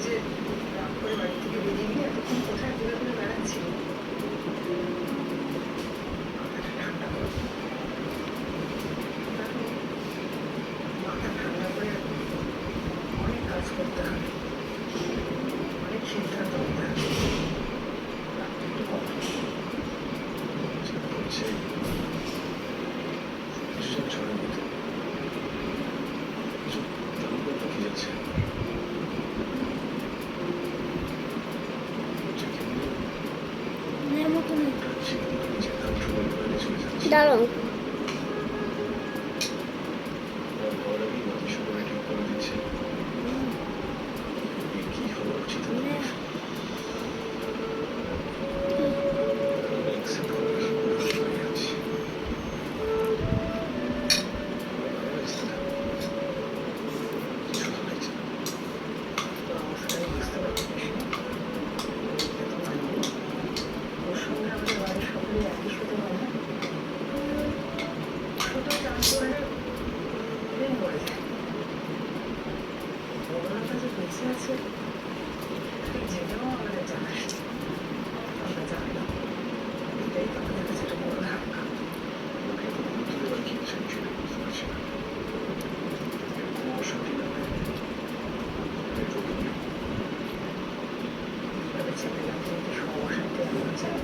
যে রাগ করে বাড়ি থেকে বেরিয়ে গিয়ে এতক্ষণ কোথায় ঘুরে ঘুরে বেড়াচ্ছি। মাথাটা ঠান্ডা করো, মাথা ঠান্ডা করে অনেক কাজ করতে হবে, অনেক সিদ্ধান্ত নিতে হবে। রাগটা একটু কম করছে ভীষণ ঝড়ের মতো কিছু তারপর পাখি যাচ্ছে দাঁড়াও কি হওয়া উচিত বেঁচে আছে যেটাও আমাদের জানা আমরা জানি না। এটাই তো আমাদের কাছে একটা বড় ধাক্কা। এইভাবে চেপে রাখলে কি সমস্যাটা এমন যায়?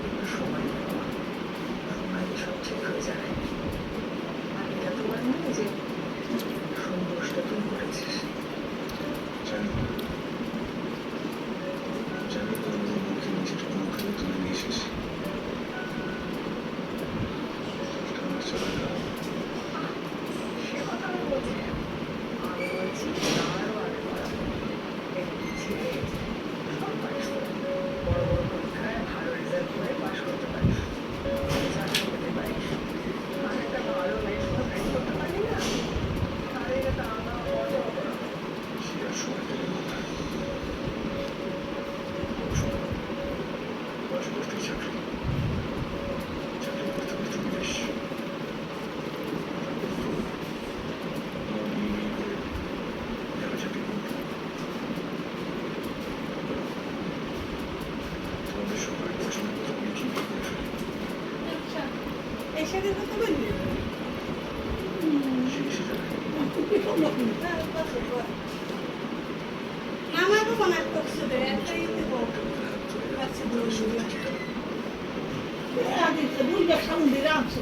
একটু সময় নেওয়া, আগে সব ঠিক হয়ে যাবে। আর এটা তোমার নয় যে সন্দেশটা তুই করেছিস। জানি জানি তো আমাদের মুখে নিজের মুখে তুলে নিয়ে এসেছি আমার চলে না সে কথা আমি বলছি না। আমি বলছি আরো আগে বাড়াবো। ছেলে সব পারিস তো। বড় বড় পরীক্ষায় ভালো রেজাল্ট করে পাশ করতে পারিস, চাকরি পেতে পারিস। আর একটা ভালো মেয়ের সাথে প্রেম করতে পারলি না, তাহলে এটা তা না বড় অপরাধ। সে আর সময় পেলে না পাশাপাশি চাকরি চাকরি করতে করতে বিদেশ তোমাদের সবার পছন্দ মতো আমি কি করে ফেলি এসে গেছে তো বলি সে এসে যাবে আমাকে মনে করছে একটাই দেবো হাত ধরে তাদের সঙ্গে থেকে গেল দুইটা সামনে রাখছে